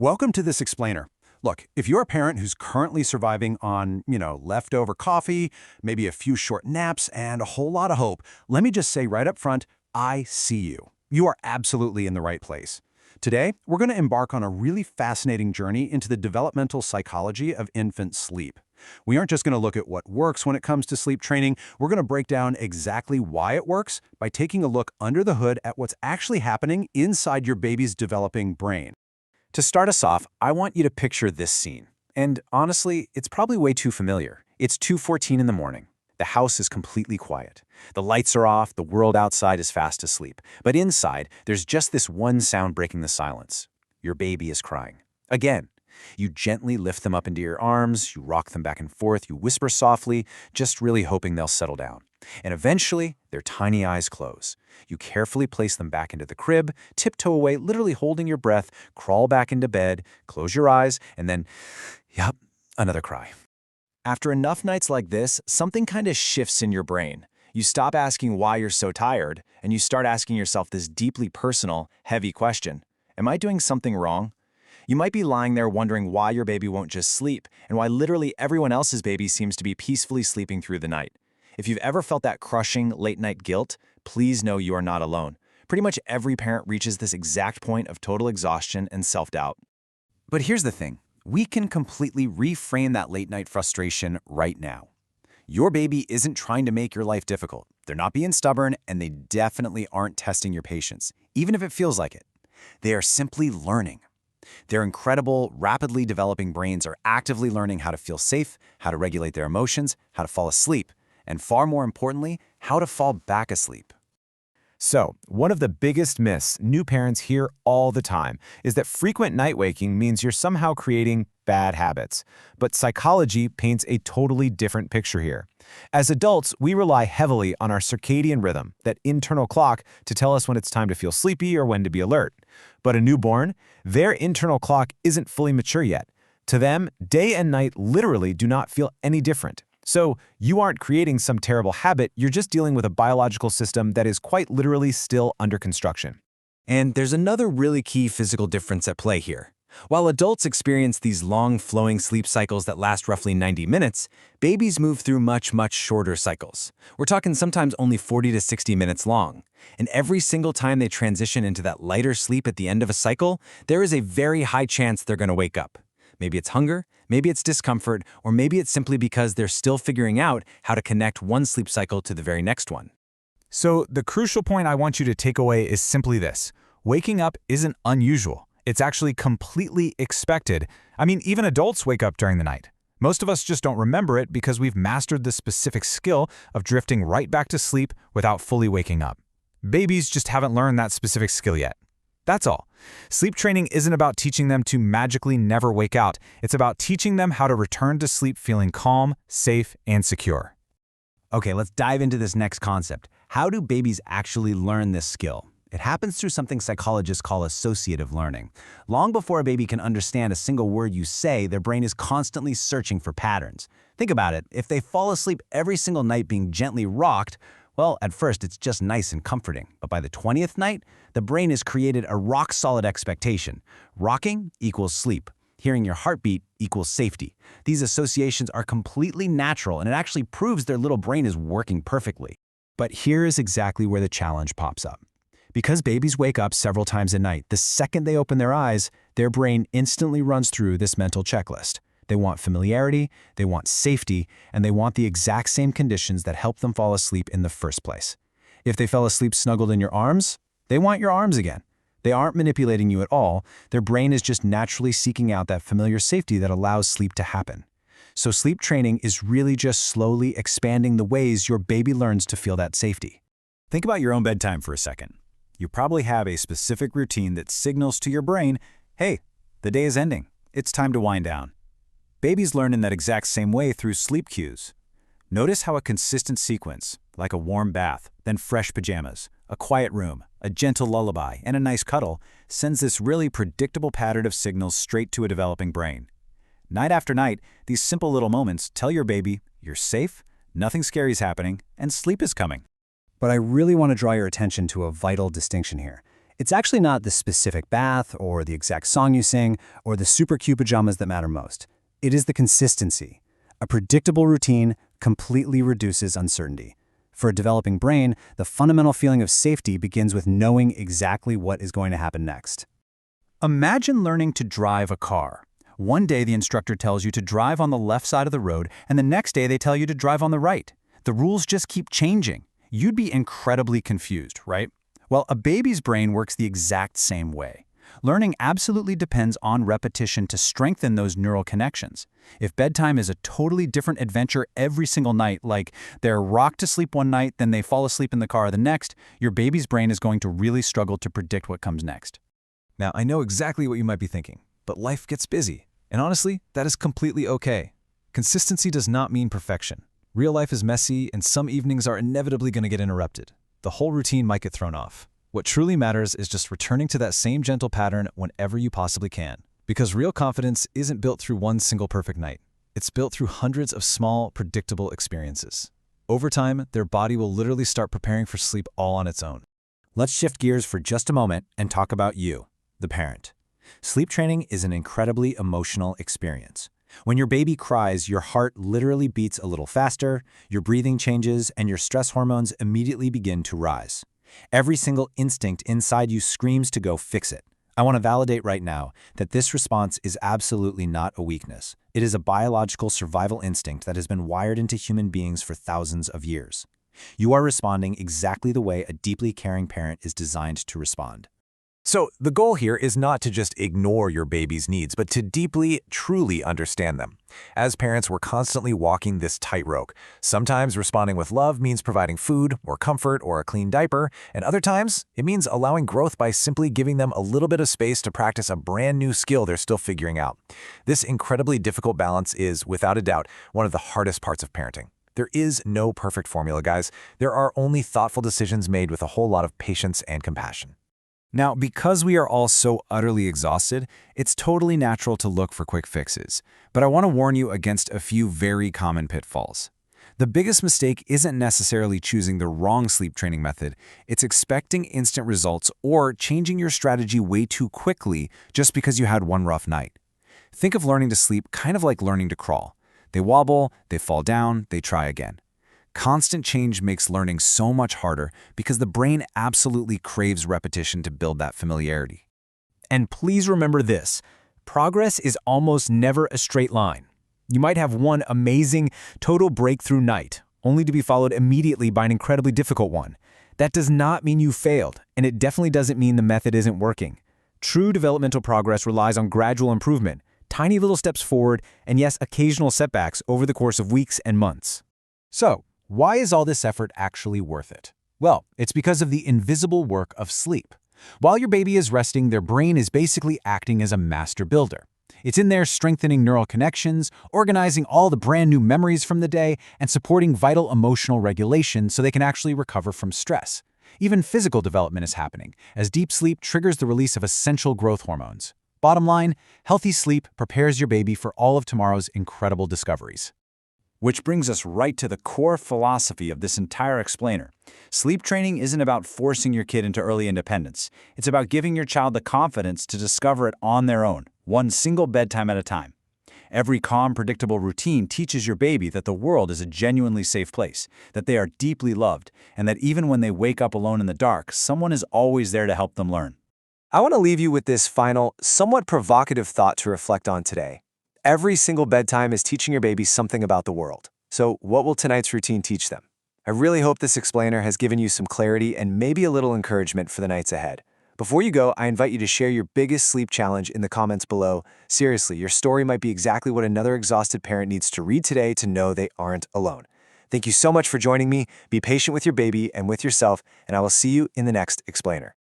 Welcome to this explainer. Look, if you're a parent who's currently surviving on, leftover coffee, maybe a few short naps, and a whole lot of hope, let me just say right up front, I see you. You are absolutely in the right place. Today, we're going to embark on a really fascinating journey into the developmental psychology of infant sleep. We aren't just going to look at what works when it comes to sleep training, we're going to break down exactly why it works by taking a look under the hood at what's actually happening inside your baby's developing brain. To start us off, I want you to picture this scene. And honestly, it's probably way too familiar. It's 2:14 in the morning. The house is completely quiet. The lights are off, the world outside is fast asleep. But inside, there's just this one sound breaking the silence. Your baby is crying. Again. You gently lift them up into your arms, you rock them back and forth, you whisper softly, just really hoping they'll settle down. And eventually, their tiny eyes close. You carefully place them back into the crib, tiptoe away, literally holding your breath, crawl back into bed, close your eyes, and then, yup, another cry. After enough nights like this, something kind of shifts in your brain. You stop asking why you're so tired, and you start asking yourself this deeply personal, heavy question. Am I doing something wrong? You might be lying there wondering why your baby won't just sleep, and why literally everyone else's baby seems to be peacefully sleeping through the night. If you've ever felt that crushing, late-night guilt, please know you are not alone. Pretty much every parent reaches this exact point of total exhaustion and self-doubt. But here's the thing. We can completely reframe that late-night frustration right now. Your baby isn't trying to make your life difficult. They're not being stubborn, and they definitely aren't testing your patience, even if it feels like it. They are simply learning. Their incredible, rapidly developing brains are actively learning how to feel safe, how to regulate their emotions, how to fall asleep, and far more importantly, how to fall back asleep. So, one of the biggest myths new parents hear all the time is that frequent night waking means you're somehow creating bad habits. But psychology paints a totally different picture here. As adults, we rely heavily on our circadian rhythm, that internal clock, to tell us when it's time to feel sleepy or when to be alert. But a newborn, their internal clock isn't fully mature yet. To them, day and night literally do not feel any different. So you aren't creating some terrible habit, you're just dealing with a biological system that is quite literally still under construction. And there's another really key physical difference at play here. While adults experience these long, flowing sleep cycles that last roughly 90 minutes, babies move through much shorter cycles. We're talking sometimes only 40 to 60 minutes long. And every single time they transition into that lighter sleep at the end of a cycle, there is a very high chance they're going to wake up. Maybe it's hunger, maybe it's discomfort, or maybe it's simply because they're still figuring out how to connect one sleep cycle to the very next one. So the crucial point I want you to take away is simply this. Waking up isn't unusual. It's actually completely expected. I mean, even adults wake up during the night. Most of us just don't remember it because we've mastered the specific skill of drifting right back to sleep without fully waking up. Babies just haven't learned that specific skill yet. That's all. Sleep training isn't about teaching them to magically never wake out. It's about teaching them how to return to sleep feeling calm, safe, and secure. Okay, let's dive into this next concept. How do babies actually learn this skill? It happens through something psychologists call associative learning. Long before a baby can understand a single word you say, their brain is constantly searching for patterns. Think about it. If they fall asleep every single night being gently rocked, well, at first it's just nice and comforting, but by the 20th night, the brain has created a rock-solid expectation. Rocking equals sleep. Hearing your heartbeat equals safety. These associations are completely natural, and it actually proves their little brain is working perfectly. But here is exactly where the challenge pops up. Because babies wake up several times a night, the second they open their eyes, their brain instantly runs through this mental checklist. They want familiarity, they want safety, and they want the exact same conditions that help them fall asleep in the first place. If they fell asleep snuggled in your arms, they want your arms again. They aren't manipulating you at all. Their brain is just naturally seeking out that familiar safety that allows sleep to happen. So sleep training is really just slowly expanding the ways your baby learns to feel that safety. Think about your own bedtime for a second. You probably have a specific routine that signals to your brain, hey, the day is ending. It's time to wind down. Babies learn in that exact same way through sleep cues. Notice how a consistent sequence, like a warm bath, then fresh pajamas, a quiet room, a gentle lullaby, and a nice cuddle, sends this really predictable pattern of signals straight to a developing brain. Night after night, these simple little moments tell your baby you're safe, nothing scary is happening, and sleep is coming. But I really want to draw your attention to a vital distinction here. It's actually not the specific bath or the exact song you sing or the super cute pajamas that matter most. It is the consistency. A predictable routine completely reduces uncertainty. For a developing brain, the fundamental feeling of safety begins with knowing exactly what is going to happen next. Imagine learning to drive a car. One day the instructor tells you to drive on the left side of the road, and the next day they tell you to drive on the right. The rules just keep changing. You'd be incredibly confused, right? Well, a baby's brain works the exact same way. Learning absolutely depends on repetition to strengthen those neural connections. If bedtime is a totally different adventure every single night, like they're rocked to sleep one night, then they fall asleep in the car the next, your baby's brain is going to really struggle to predict what comes next. Now, I know exactly what you might be thinking, but life gets busy. And honestly, that is completely okay. Consistency does not mean perfection. Real life is messy, and some evenings are inevitably going to get interrupted. The whole routine might get thrown off. What truly matters is just returning to that same gentle pattern whenever you possibly can. Because real confidence isn't built through one single perfect night. It's built through hundreds of small, predictable experiences. Over time, their body will literally start preparing for sleep all on its own. Let's shift gears for just a moment and talk about you, the parent. Sleep training is an incredibly emotional experience. When your baby cries, your heart literally beats a little faster, your breathing changes, and your stress hormones immediately begin to rise. Every single instinct inside you screams to go fix it. I want to validate right now that this response is absolutely not a weakness. It is a biological survival instinct that has been wired into human beings for thousands of years. You are responding exactly the way a deeply caring parent is designed to respond. So, the goal here is not to just ignore your baby's needs, but to deeply, truly understand them. As parents, we're constantly walking this tightrope. Sometimes responding with love means providing food, or comfort, or a clean diaper, and other times it means allowing growth by simply giving them a little bit of space to practice a brand new skill they're still figuring out. This incredibly difficult balance is, without a doubt, one of the hardest parts of parenting. There is no perfect formula, guys. There are only thoughtful decisions made with a whole lot of patience and compassion. Now, because we are all so utterly exhausted, it's totally natural to look for quick fixes. But I want to warn you against a few very common pitfalls. The biggest mistake isn't necessarily choosing the wrong sleep training method, it's expecting instant results or changing your strategy way too quickly just because you had one rough night. Think of learning to sleep kind of like learning to crawl. They wobble, they fall down, they try again. Constant change makes learning so much harder because the brain absolutely craves repetition to build that familiarity. And please remember this, progress is almost never a straight line. You might have one amazing, total breakthrough night, only to be followed immediately by an incredibly difficult one. That does not mean you failed, and it definitely doesn't mean the method isn't working. True developmental progress relies on gradual improvement, tiny little steps forward, and yes, occasional setbacks over the course of weeks and months. So, why is all this effort actually worth it? Well, it's because of the invisible work of sleep. While your baby is resting, their brain is basically acting as a master builder. It's in there strengthening neural connections, organizing all the brand new memories from the day, and supporting vital emotional regulation so they can actually recover from stress. Even physical development is happening, as deep sleep triggers the release of essential growth hormones. Bottom line, healthy sleep prepares your baby for all of tomorrow's incredible discoveries. Which brings us right to the core philosophy of this entire explainer. Sleep training isn't about forcing your kid into early independence. It's about giving your child the confidence to discover it on their own, one single bedtime at a time. Every calm, predictable routine teaches your baby that the world is a genuinely safe place, that they are deeply loved, and that even when they wake up alone in the dark, someone is always there to help them learn. I want to leave you with this final, somewhat provocative thought to reflect on today. Every single bedtime is teaching your baby something about the world. So what will tonight's routine teach them? I really hope this explainer has given you some clarity and maybe a little encouragement for the nights ahead. Before you go, I invite you to share your biggest sleep challenge in the comments below. Seriously, your story might be exactly what another exhausted parent needs to read today to know they aren't alone. Thank you so much for joining me. Be patient with your baby and with yourself, and I will see you in the next explainer.